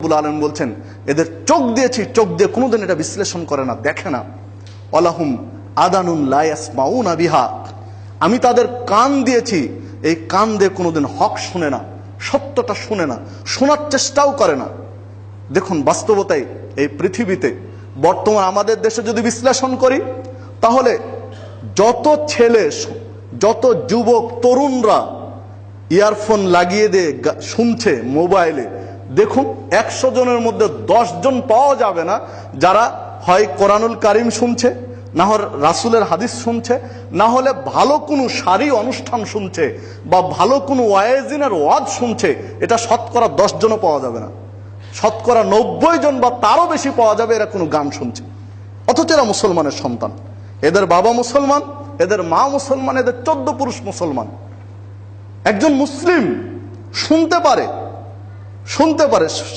রব্বুল আলামিন বলছেন এদের চোখ দিয়েছি, চোখ দিয়ে কোনোদিন এটা বিশ্লেষণ করে না, দেখে না। ওয়ালাহুম আদানুন লা ইয়াসমাউনা বিহা, আমি তাদের কান দিয়েছি, এই কান দিয়ে কোনোদিন হক শুনে না, সত্যটা শুনে না, শোনার চেষ্টাও করে না। দেখুন বাস্তবতায় এই পৃথিবীতে বর্তমান আমাদের দেশে যদি বিশ্লেষণ করি, তাহলে যত ছেলে, যত যুবক তরুণরা ইয়ারফোন লাগিয়ে দিয়ে শুনছে মোবাইলে, দেখুন 100 জনের মধ্যে 10 জন পাওয়া যাবে না যারা হয় কোরআনুল কারিম শুনছে, না হলে রাসূলের হাদিস শুনছে, না হলে ভালো কোনো শারী অনুষ্ঠান শুনছে, বা ভালো কোনো ওয়াইজিনের ওয়াজ শুনছে। এটা শতকরা 10 জনও পাওয়া যাবে না, শতকরা 90 জন বা তারও বেশি পাওয়া যাবে এরা কোনো গান শুনছে। অথচ এরা মুসলমানের সন্তান, এদের বাবা মুসলমান, এদের মা মুসলমান, এদের 14 পুরুষ মুসলমান। একজন মুসলিম শুনতে পারে,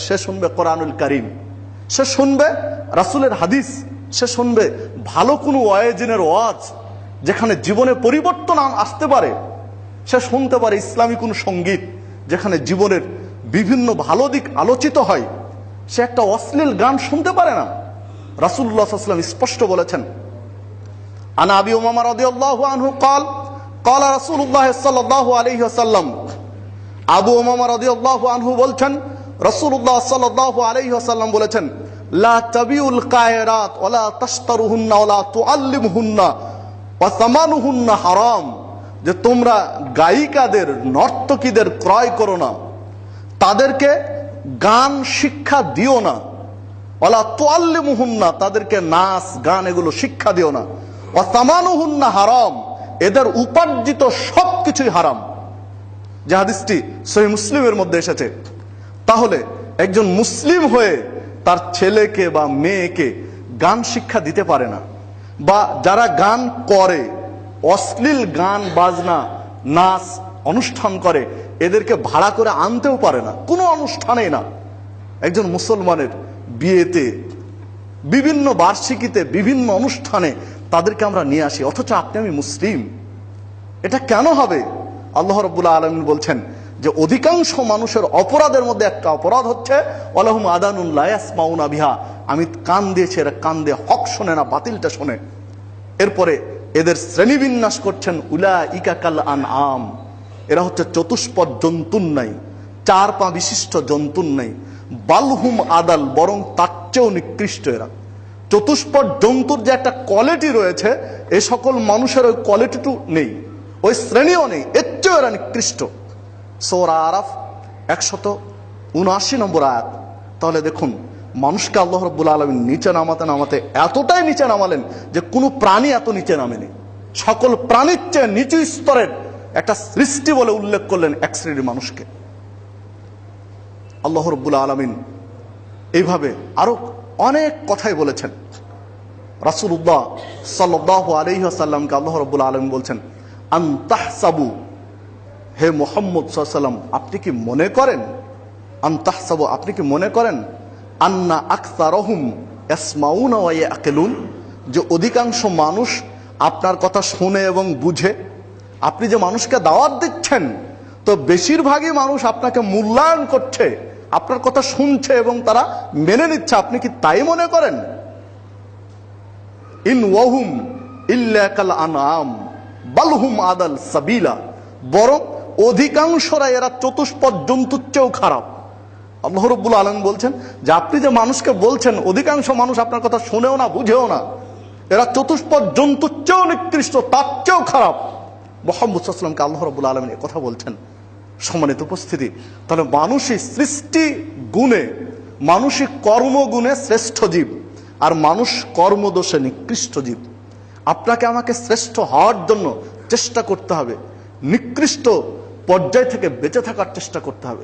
সে শুনবে কোরআনুল কারিম, সে শুনবে রাসূলের হাদিস, সে শুনবে ভালো কোনো ওয়াইজিনের ওয়াজ যেখানে জীবনে পরিবর্তন আসতে পারে, সে শুনতে পারে ইসলামী কোনো সঙ্গীত যেখানে জীবনের বিভিন্ন ভালো দিক আলোচিত হয়। সে একটা অশ্লীল গান শুনতে পারে না। রাসূলুল্লাহ সাল্লাল্লাহু আলাইহি ওয়াসাল্লাম স্পষ্ট বলেছেন, আন আবি উমামা রাদিয়াল্লাহু আনহু قال قال রাসূলুল্লাহ সাল্লাল্লাহু আলাইহি ওয়াসাল্লাম, আবু উমামা রাদিয়াল্লাহু আনহু বলছেন রাসূলুল্লাহ সাল্লাল্লাহু আলাইহি ওয়াসাল্লাম বলেছেন, লা তাবিউল কায়রাত ওয়ালা তাশতারুহুন্না ওয়ালা তুআল্লিমুহুন্না ওয়া সামানুহুন্না হারাম, যে তোমরা গায়িকাদের, নর্তকীদের ক্রয় করো না, তাদেরকে গান শিক্ষা দিও না, ওয়ালা তুআল্লিমুহুন্না, তাদেরকে নাচ গান এগুলো শিক্ষা দিও না, ওয়া সামানুহুন্না হারাম, এদের উপার্জিত সবকিছুই হারাম। যে হাদিসটি সহিহ মুসলিমের মধ্যে এসেছে। তাহলে একজন মুসলিম হয়ে তার ছেলেকে বা মেয়েকে গান শিক্ষা দিতে পারে না, বা যারা গান করে, অশ্লীল গান বাজনা, নাচ অনুষ্ঠান করে, এদেরকে ভাড়া করে আনতেও পারে না, কোনো অনুষ্ঠানেই না। একজন মুসলমানের বিয়েতে, বিভিন্ন বার্ষিকীতে, বিভিন্ন অনুষ্ঠানে তাদেরকে আমরা নিয়ে আসি, অথচ আপনি আমি মুসলিম। এটা কেন হবে? আল্লাহ রাব্বুল আলামিন বলছেন যে অধিকাংশ মানুষের অপরাধের মধ্যে একটা অপরাধ হচ্ছে ওয়ালাহুম আদানুন লা ইয়াসমাউনা বিহা, আমি কান দিয়েছি, এরা কান দিয়ে হক শোনে না, বাতিলটা শোনে। এরপরে এদের শ্রেণীবিন্যাস করছেন উলাইকা কাল আনআম, এরা হচ্ছে চতুষ্পদ জন্তুর নাই, 4 পা বিশিষ্ট জন্তুর নাই, বালহুম আদাল, বরং তার চেয়েও নিকৃষ্ট এরা। চতুষ্পদ জন্তুর যে একটা কোয়ালিটি রয়েছে, এই সকল মানুষের ওই কোয়ালিটিটু নেই, ওই শ্রেণীও নেই, এর চেয়েও এরা নিকৃষ্ট। সূরা আরাফ 179 নম্বর আয়াত। তাহলে দেখুন মানুষকে আল্লাহ রাব্বুল আলামিন নিচে নামাতে নামাতে এতটাই নিচে নামালেন যে কোনো প্রাণী এত নিচে নামেনি। সকল প্রাণীর চেয়ে নিচু স্তরের একটা সৃষ্টি বলে উল্লেখ করলেন এক শ্রেণীর মানুষকে। আল্লাহ রাব্বুল আলামিন এইভাবে আরো অনেক কথাই বলেছেন। রাসূলুল্লাহ সাল্লাল্লাহু আলাইহি ওয়াসাল্লামকে আল্লাহ রাব্বুল আলামিন বলছেন, আন তাহসাবু, হে মুহাম্মদ সাল্লাল্লাহু আলাইহি ওয়াসাল্লাম, আপনি কি মনে করেন, আন তাহসাবু, আপনি কি মনে করেন, আন্না আকসারহুম ইয়াসমাউনা ওয়া ইয়াকিলুন, যে অধিকাংশ মানুষ আপনার কথা শুনে এবং বুঝে। আপনি যে মানুষকে দাওয়াত দিচ্ছেন, তো বেশিরভাগই মানুষ আপনাকে মূল্যায়ন করছে, আপনার কথা শুনছে এবং তারা মেনে নিচ্ছে, আপনি কি তাই মনে করেন? ইন ওয়াহুম ইল্লা কাল আনআম বালহুম আদাল সাবিলা, বরং অধিকাংশরা এরা চতুষ্পদ জন্তুর চেয়েও খারাপ। আল্লাহ রাব্বুল আলামিন বলছেন যে আপনি যে মানুষকে বলছেন অধিকাংশ মানুষ আপনার কথা শুনেও না, বুঝেও না, এরা চতুষ্পদ জন্তুর চেয়েও নিকৃষ্ট, তার চেয়েও খারাপ। মুহাম্মদ সাল্লাল্লাহু আলাইহি ওয়াসাল্লামকে আল্লাহ রাব্বুল আলামিন এই কথা বলছেন। সম্মানিত উপস্থিতি, তাহলে মানুষই সৃষ্টি গুণে, মানুষই কর্মগুণে শ্রেষ্ঠ জীব, আর মানুষ কর্মদোষে নিকৃষ্ট জীব। আপনাকে আমাকে শ্রেষ্ঠ হওয়ার জন্য চেষ্টা করতে হবে, নিকৃষ্ট পর্যায় থেকে বেঁচে থাকার চেষ্টা করতে হবে।